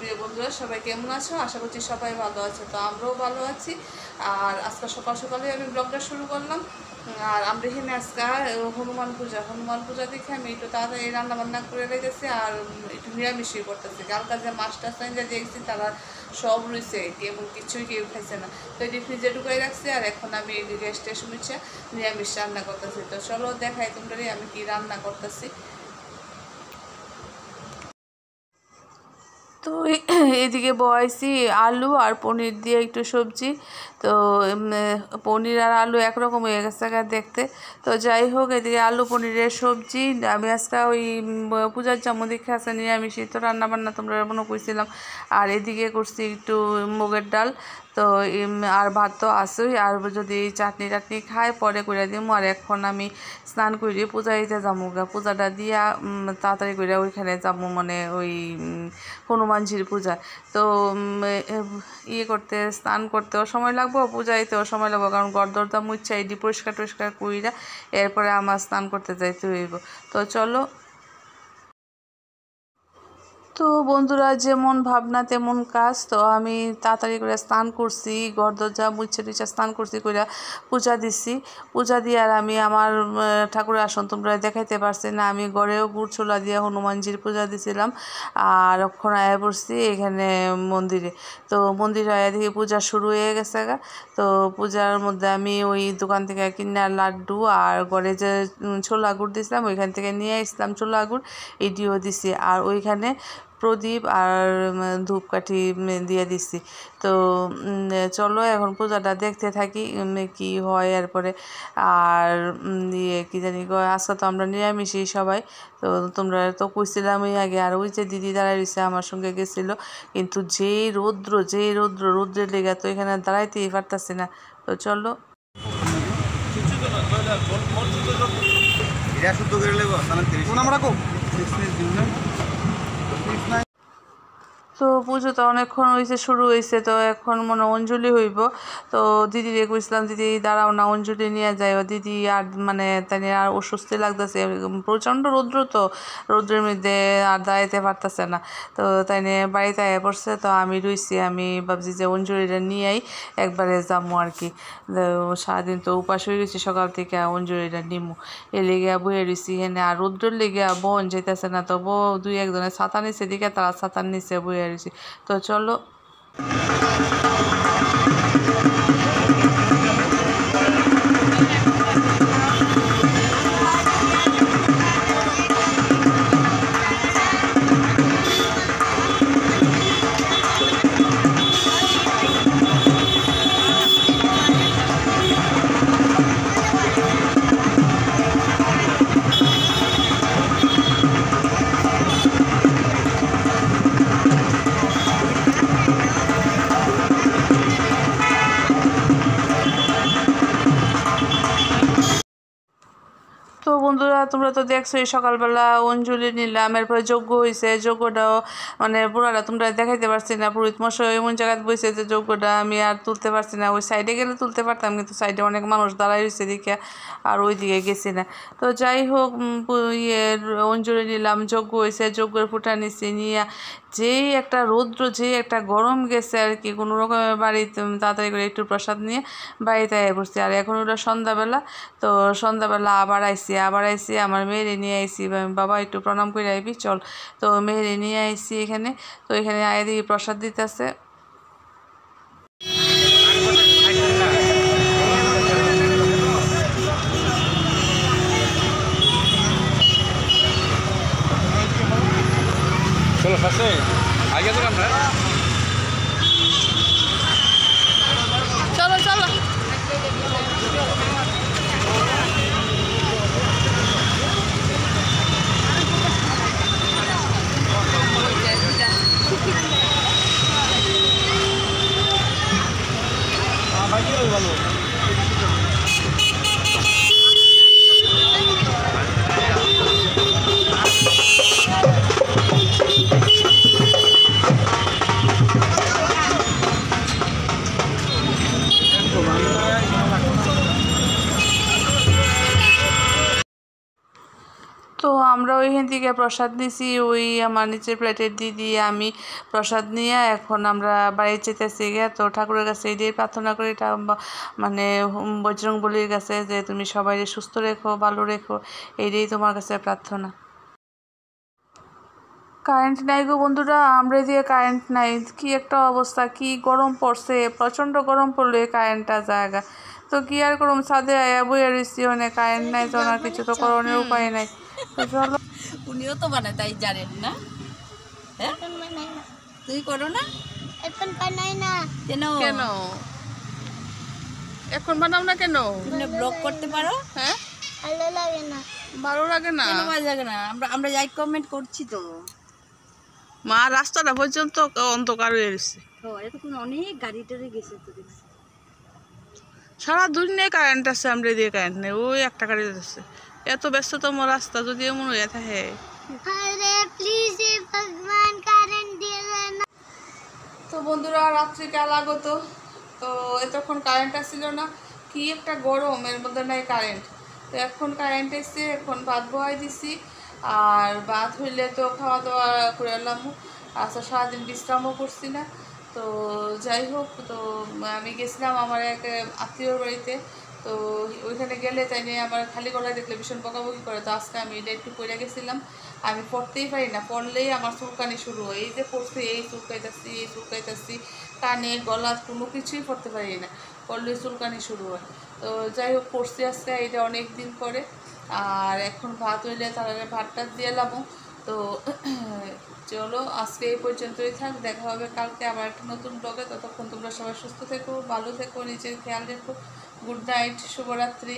প্রিয় বন্ধুরা, সবাই কেমন আছো? আশা করছি সবাই ভালো আছে। তো আমরাও ভালো আছি। আর আজকে সকাল সকালে আমি ব্লগটা শুরু করলাম। আর আমরা এখানে আজকে হনুমান পূজা দেখে আমি একটু তাড়াতাড়ি রান্না বান্না করে রেখেছি আর একটু নিরামিষই করতেছি। কালকা যে মাছটা সাইজা দেখছি তারা সব রয়েছে, এবং কিছুই কেউ খাইছে না। তো এটি ফ্রিজে ঢুকাই রাখছি আর এখন আমি গ্যাসটা শুনেছি নিরামিষ রান্না করতেছি। তো চলো দেখাই তোমরা আমি কি রান্না করতেছি। তো এদিকে বয়েছি আলু আর পনির দিয়ে একটু সবজি। তো পনির আর আলু একরকম হয়ে গেছে দেখতে। তো যাই হোক, এদিকে আলু পনিরের সবজি আমি আজকে ওই পূজার জামু দেখে আছে নিরামিষই তো রান্নাবান্না তোমরা মনে করছিলাম। আর এদিকে করছি একটু মুগের ডাল। তো আর ভাত তো আসেই, আর যদি চাটনি টাটনি খায় পরে করে দিব। আর এখন আমি স্নান করি পূজা দিতে যাবো, পূজাটা দিয়া তাড়াতাড়ি করে ওইখানে যাবো, মানে ওই হনুমানজির পূজা। তো স্নান করতেও সময় লাগবো, পূজা দিতেও সময় লাগবো, কারণ গড়দরটা মুচ্ছা এটি পরিষ্কার টরিষ্কার কইরা এরপরে আমার স্নান করতে যাইতে হইব। তো চলো। তো বন্ধুরা, যেমন ভাবনা তেমন কাজ। তো আমি তাড়াতাড়ি করে স্নান করছি, ঘর দরজা মুছে টুছে স্নান করছি করে পূজা দিছি। পূজা দিয়ে আর আমি আমার ঠাকুরের আসন তোমরা দেখাইতে পারছি না, আমি ঘরেও গুড় ছোলা দিয়ে হনুমানজির পূজা দিছিলাম। আর অক্ষণ আয়া পড়ছি এখানে মন্দিরে। তো মন্দিরে আয়া দেখি পূজা শুরু হয়ে গেছে গা। তো পূজার মধ্যে আমি ওই দোকান থেকে কিনা লাড্ডু আর ঘরে যে ছোলা গুড় দিছিলাম ওইখান থেকে নিয়ে আসলাম ছোলা গুড়, এটিও দিছি। আর ওইখানে প্রদীপ আর ধূপকাঠি দিয়ে দিছি। তো চলো এখন পূজাটা দেখতে থাকি কি হয় এরপরে। আর কি জানি আজকে তো আমরা নিরামিষই সবাই। তো তোমরা তো কইছিলাম ওই আগে। আর ওই যে দিদি দাঁড়াই রয়েছে আমার সঙ্গে গেছিলো, কিন্তু রৌদ্রের লেগে তো এখানে দাঁড়াইতেই পারতাছি না। তো চলো। তো পুজো তো অনেকক্ষণ হয়েছে, শুরু হয়েছে। তো এখন মনে অঞ্জলি হইব। তো দিদিরে কইছিলাম দিদি দাঁড়াও না, অঞ্জলি নিয়ে যাই। দিদি আর মানে তাই আর অস্বস্তি লাগতেছে, প্রচণ্ড রৌদ্র। তো রৌদ্রের মধ্যে আর দাঁড়াইতে পারতেছে না। তো তাই নিয়ে বাড়িতে আয়া পড়ছে। তো আমি রইছি, আমি ভাবছি যে অঞ্জলিটা নিয়েই একবারে যাবো আর কি। সারাদিন তো উপাস হয়ে গেছি সকাল থেকে, অঞ্জলিটা নিমু এ লেগে বয়ে রইছি এনে। আর রৌদ্রের লেগে বোন যেতেছে না, তো দুই একজনের ছাতা নিচে দিকে তারা ছাতার নিচে বয়ে রয়েছি। তো চলো। তো বন্ধুরা, তোমরা তো দেখছো এই সকালবেলা অঞ্জলি নিলাম, এরপরে যজ্ঞ হয়েছে। যজ্ঞটাও মানে পুরাটা তোমরা দেখাইতে পারছি না, পুরোহিত মশাই এমন জায়গায় বসে যে যজ্ঞটা আমি আর তুলতে পারছি না। ওই সাইডে গেলে তুলতে পারতাম, কিন্তু সাইডে অনেক মানুষ দাঁড়াই রয়েছে দিকে, আর ওই দিকে গেছি না। তো যাই হোক, অঞ্জলি নিলাম, যজ্ঞ হয়েছে, যজ্ঞের ফুটা নিচ্ছি নিয়ে যেই একটা রৌদ্র, যেই একটা গরম গেছে আর কি, কোনো রকমের বাড়িতে তাড়াতাড়ি করে একটু প্রসাদ নিয়ে বাড়িতে আয় বসছি। আর এখন ওটা সন্ধ্যাবেলা। তো সন্ধ্যাবেলা আবার আইসি আমার মেয়েরে নিয়ে আইসি, বাবা একটু প্রণাম করে আইবি চল। তো মেয়েরে নিয়ে আইসি এখানে। তো এখানে আয় দিয়ে প্রসাদ দিতেছে। চলো ফার্স্টে আগে তো আমরা চলো চলো। ভালো আমরা ওইখান থেকে প্রসাদ নিছি, ওই আমার নিচের প্লেটের দিদি আমি প্রসাদ নিয়ে এখন আমরা বাড়ি যেতেছি গে। তো ঠাকুরের কাছে এটাই প্রার্থনা করি, মানে বজরং বলির কাছে যে তুমি সবাই সুস্থ রেখো, ভালো রেখো, এইটাই তোমার কাছে প্রার্থনা। কারেন্ট নাই গো বন্ধুরা, আমরা দিয়ে কারেন্ট নাই, কি একটা অবস্থা, কি গরম পড়ছে, প্রচণ্ড গরম পড়লে কারেন্টটা জায়গা। তো কি আর করুম, ছাদে আয়া বইয়া রয়েছি, মানে কারেন্ট নাই তো না, কিছু তো করণের উপায় নাই। তো চলো, উনিও তো বানায় তাই জানেন না? হ্যাঁ তুই করো না? এখন বানাই না। কেন কেন এখন বানাও না কেন? তুমি ব্লগ করতে পারো? হ্যাঁ ভালো লাগে না। ভালো লাগে না? কেন ভালো লাগে না? আমরা লাইক কমেন্ট করছি তো। মা রাস্তাটা পর্যন্ত অন্ধকার হয়ে গেছে, এতক্ষণ অনেক গাড়ি টাড়ি গেছে তো দেখছি। সারা দুনিয়ায় কারেন্ট আছে, আমরা দিয়ে কারেন্ট নেই, ওই একটা গাড়ি যাচ্ছে। এত ব্যস্ততম রাস্তা যদি এমন হয়ে থাকে। আরে প্লিজ এ ভগবান কারেন্ট দিয়ে দেন। তো বন্ধুরা রাত্রিকাল আগত, তো এতক্ষণ কারেন্ট আসছিল না, কি একটা গরম, এর মধ্যে নাই কারেন্ট। তো এখন কারেন্ট এসছে, এখন ভাত বহাই দিছি, আর ভাত হইলে তো খাওয়া দাওয়া করে এলাম। আচ্ছা সারাদিন বিশ্রামও করছি না। তো যাই হোক, তো আমি গেছিলাম আমার এক আত্মীয়র বাড়িতে। তো ওইখানে গেলে তাই নিয়ে আমার খালি গলায় দেখলে ভীষণ বকাবকি করে। তো আজকে আমি এটা একটু পড়ে গেছিলাম, আমি পড়তেই পারি না, পড়লেই আমার চুলকানি শুরু হয়। এই যে পড়ছে এই চুলকাইতেছি, এই চুলকাইতেছি, কানে গলা কোনো কিছুই পড়তে পারি না, পড়লেই চুলকানি শুরু হয়। তো যাই হোক পড়ছি আজকে, এটা অনেক দিন পরে। আর এখন ভাত হইলে তারা ভাতটা দিয়ে এলাম। তো চলো আজকে এই পর্যন্তই থাক, দেখা হবে কালকে আবার একটা নতুন ব্লগে। ততক্ষণ তোমরা সবাই সুস্থ থেকো, ভালো থেকো, নিজের খেয়াল রেখো। গুড নাইট, শুভরাত্রি।